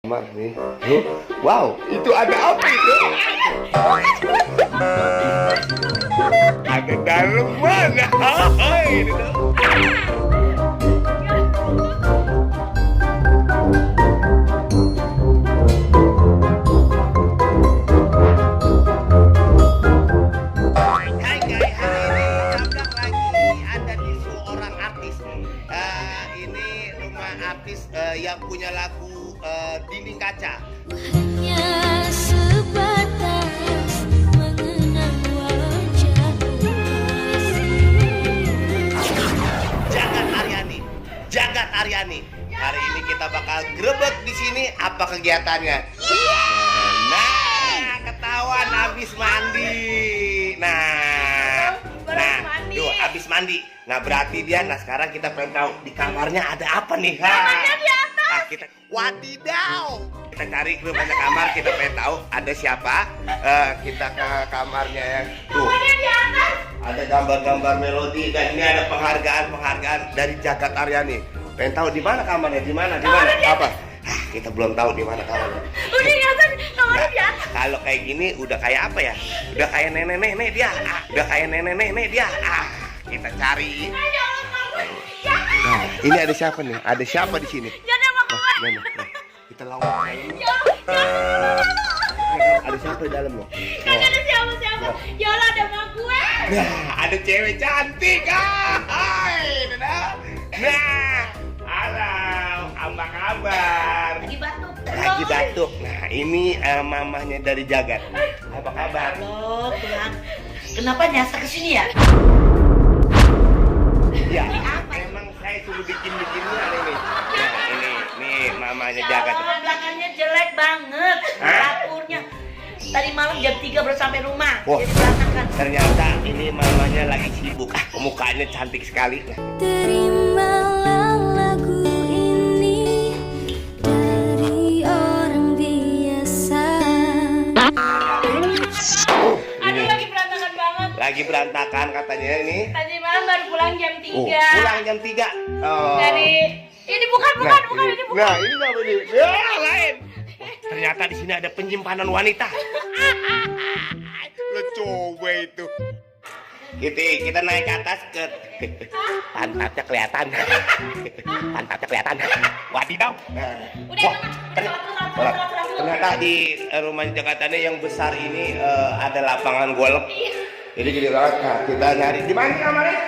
Kamar nih. Wow, itu ada apa itu? Ada dalam mana? Hai, artis yang punya lagu Dinding Kaca. Hanya sebatas mengenang wajahmu. Jagat Aryani. Hari ini kita bakal grebek di sini. Apa kegiatannya? Nah, ketahuan habis mandi. Tuh habis mandi. Nah berarti dia. Nah sekarang kita pengen tahu di kamarnya ada apa nih? Kamarnya di atas. Kita wadidaw. Kita cari ke banyak kamar. Kita pengen tahu ada siapa. Kita ke kamarnya ya. Tuh. Kamarnya di atas. Ada gambar-gambar melodi dan ini ada penghargaan dari Jagat Aryani. Pengen tahu di mana kamarnya? Di mana? Apa? Kita belum tahu di mana kamarnya. Udah di atas. Kamarnya di atas. Kalau kayak gini udah kayak apa ya? Udah kayak nenek-nenek dia. Kita cari. Nah, ini ada siapa nih? Ada siapa di sini? Jangan mau keluar. Kita lawan. Ada siapa di dalam loh? Kagak ada siapa-siapa. Ya Allah, ada mak gue. Nah, ada cewek cantik. Hai, halo, apa kabar? Lagi batuk. Nah, ini mamahnya dari Jagat. Apa kabar? Halo, Tuhan. Kenapa nyasar ke sini ya? Ya, emang saya suruh bikin-bikinnya ini. Nah, ini mamanya Jagat. Belakangnya jelek banget. Dapurnya. Tadi malam jam 3 baru sampai rumah. Wah, jadi berantakan. ternyata ini mamanya lagi sibuk. Mukanya cantik sekali. Terimalah lagu ini dari orang biasa. Aduh, lagi berantakan banget. Lagi berantakan katanya ini. Tadi malam baru pulang jam 3. Pulang jam 3. Oh. Dari ini bukan ini bukan. Nah, ini apa nih? Ya, lain. Ternyata di sini ada penyimpanan wanita. Lo coba itu. Kita naik ke atas ke pantatnya kelihatan. Wadidaw. Wah, ternyata di rumah Jakarta ini yang besar ini ada lapangan golf. Jadi kita nyari di mana kamarnya?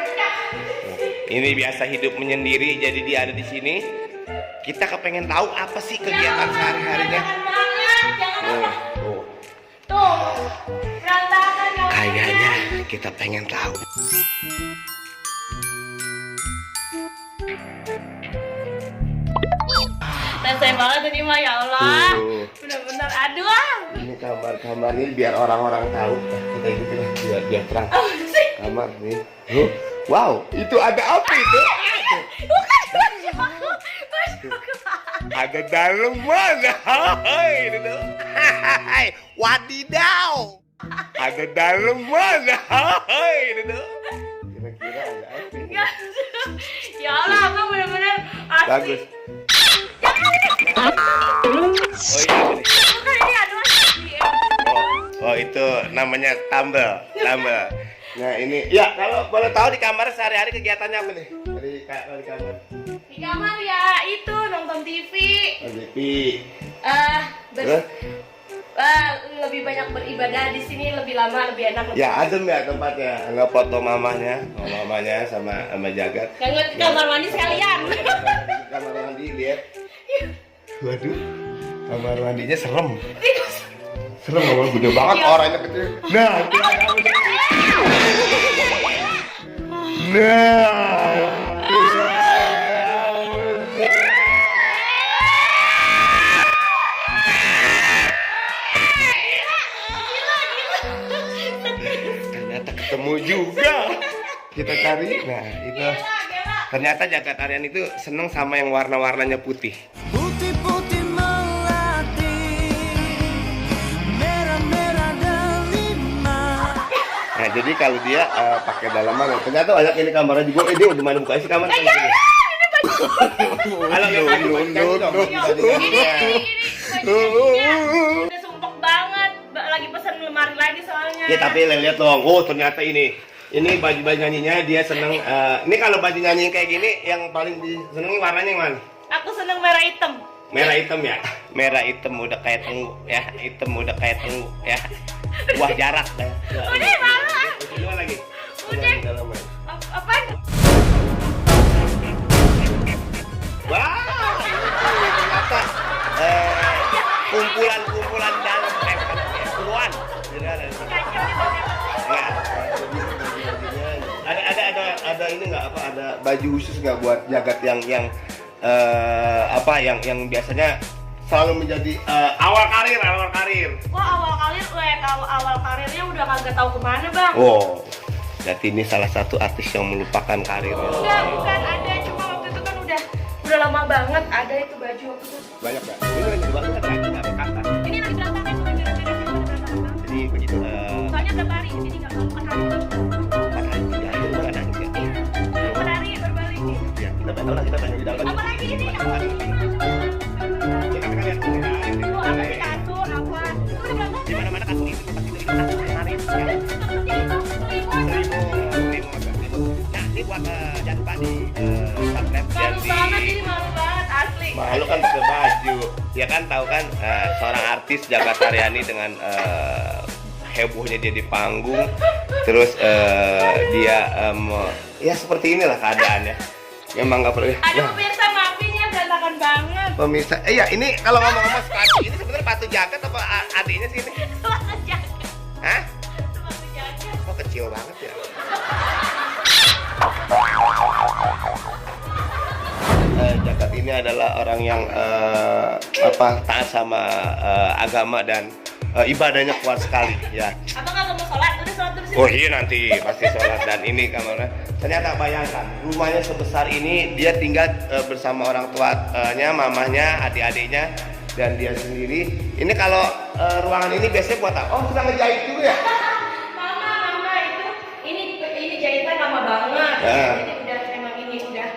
Ini biasa hidup menyendiri, jadi dia ada di sini. Kita kepengen tahu apa sih kegiatan sehari-harinya. Tuh, berantakan. Kayaknya kita pengen tahu. Saya banget tadi mah, ya Allah. Benar-benar aduh. Ini kamar ini biar orang-orang tahu. Kita ikutin biar terang. Kamar nih. Wow, itu ada apa itu? Ada dalam mana? Hai, wadidaw. Ada dalam mana? Hai, kira-kira ada apa? Ya Allah, abang benar-benar asli. Bagus. Oh iya. Bukan ini aduh. Oh itu namanya tambel. Nah ini, ya kalau boleh tahu di kamar sehari-hari kegiatannya apa nih? Di kamar. Di kamar ya itu nonton TV. TV. Lebih banyak beribadah di sini, lebih lama, lebih enak. Ya adem ya tempatnya. Nggak foto mamanya sama Jagat. Jangan ke kamar mandi sekalian. Kamar mandi lihat. Waduh, kamar mandinya serem. Serem banget, gede banget orangnya kecil. Nah, itu ada apa? Ternyata ketemu juga. Kita cari. Nah, itu. Ternyata Jagat Aryani itu seneng sama yang warna-warnanya putih. Putih-putih melati, merah-merah delima. Nah, jadi kalau dia pakai dalaman, ternyata banyak ini kamarnya juga. Dia udah mana buka sih kamar? Ini baju. Halo, Ini Udah sumpek banget. Lagi pesen lemari lagi soalnya. Ya tapi lihat dong, oh ternyata ini baju nyanyinya dia seneng. Ini kalau baju nyanyi kayak gini, yang paling disenangi warnanya yang mana? Aku seneng merah hitam. Merah hitam ya, merah hitam udah kayak tengu ya, hitam udah kayak tengu ya, buah jarak dah. Udah malu ah. Udah lagi. Udah. Apaan? Wah, ini ternyata kumpulan dalam puluhan. Ada ini nggak apa? Ada baju khusus nggak buat jagat yang yang biasanya selalu menjadi awal karir. Wah awal karirnya udah kagak tahu kemana bang. Oh, berarti ini salah satu artis yang melupakan karirnya. Enggak, bukan ada, cuma waktu itu kan udah lama banget ada itu baju waktu itu. Banyak nggak? Ini lagi banget kan lagi nggak berkata. Ini lagi berantakan, udah beres-beres berantakan bang. Jadi begitu. Soalnya berapa hari, jadi nggak mau makan hari. 4 hari 3 hari udah nggak nangis ya. Per hari berbalik nih. Ya, kita tanya di dalam. Apa lagi ini? Apa lagi? Ya, kan lihat. Oh, apa sih kasur, apa? Itu udah berapa? Di mana-mana kasur itu pasti dari kasur kemarin. Ya. Seperti itu, 1000. Nah, ini buat jangan lupa di subscribe dan malu di banget ini, malu banget, asli. malu kan pakai baju. Ya kan tahu kan seorang artis Jagat Aryani dengan hebohnya dia di panggung. Terus dia ya seperti inilah keadaannya. Memang nggak perlu. Ada pemirsa maafin ya, berantakan banget. Pemirsa, iya ini kalau ngomong-ngomong sepatu ini sebenarnya sepatu jaket apa adiknya sih ini? Sepatu jaket. Hah? Sepatu jaket. Kok kecil banget ya? Jagat ini adalah orang yang taat sama agama dan ibadahnya kuat sekali ya. Abang nggak mau sholat? Udah sholat dulu sih. Oh iya nanti pasti sholat. Dan ini kamarnya ternyata bayangkan rumahnya sebesar ini dia tinggal bersama orang tuanya, mamahnya, adik-adiknya dan dia sendiri. Ini kalau ruangan ini biasanya buat apa? Oh kita ngejahit dulu ya? Mama itu ini jahitan lama banget. Jadi udah emang ini udah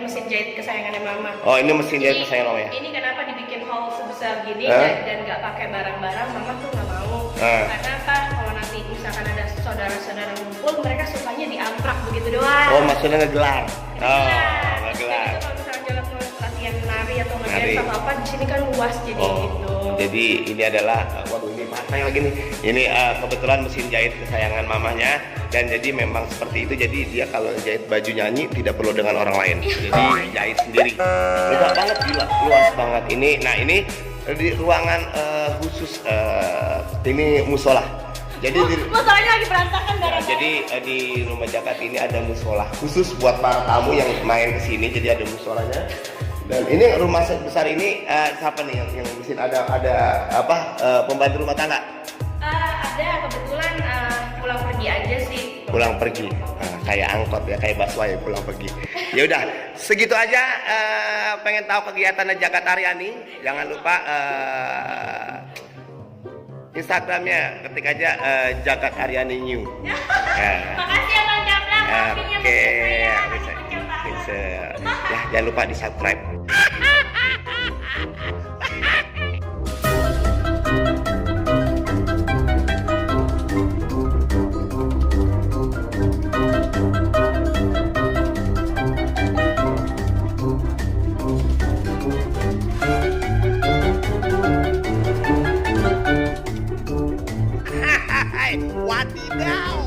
mesin jahit kesayangannya mama. Oh ini mesin jahit kesayangan mama ya? Ini kenapa dibikin hall sebesar gini dan nggak pakai barang-barang, mama tuh nggak mau. Karena apa? Kalau nanti misalkan ada saudara-saudara ngumpul, mereka sukanya diamprak begitu doang. Oh maksudnya ngegelar? Oh ngegelar. Jadi kalau misalkan jalan mau latihan menari atau Nari. ngerjain sama apa, di sini kan luas jadi gitu. Jadi ini adalah waduh ini panas lagi nih. Ini kebetulan mesin jahit kesayangan mamanya dan jadi memang seperti itu. Jadi dia kalau jahit baju nyanyi tidak perlu dengan orang lain. Jadi jahit sendiri. Lega banget gila, luas banget ini. Nah ini di ruangan khusus ini musola. Jadi musolanya lagi berantakan nah, jadi di rumah Jagat ini ada musola khusus buat para tamu yang main kesini. Jadi ada musolanya. Dan ini rumah besar ini siapa nih yang di sini ada pembantu rumah tangga? Ada kebetulan pulang pergi aja sih. Pulang pergi, kayak angkot ya, kayak busway pulang pergi. Ya udah, segitu aja. Pengen tahu kegiatan Jagat Aryani? Jangan lupa Instagramnya ketik aja Jagat Aryani New. Makasih ya Bang Japlang. Oke, bisa. Ya, jangan lupa di subscribe. Wadidaw.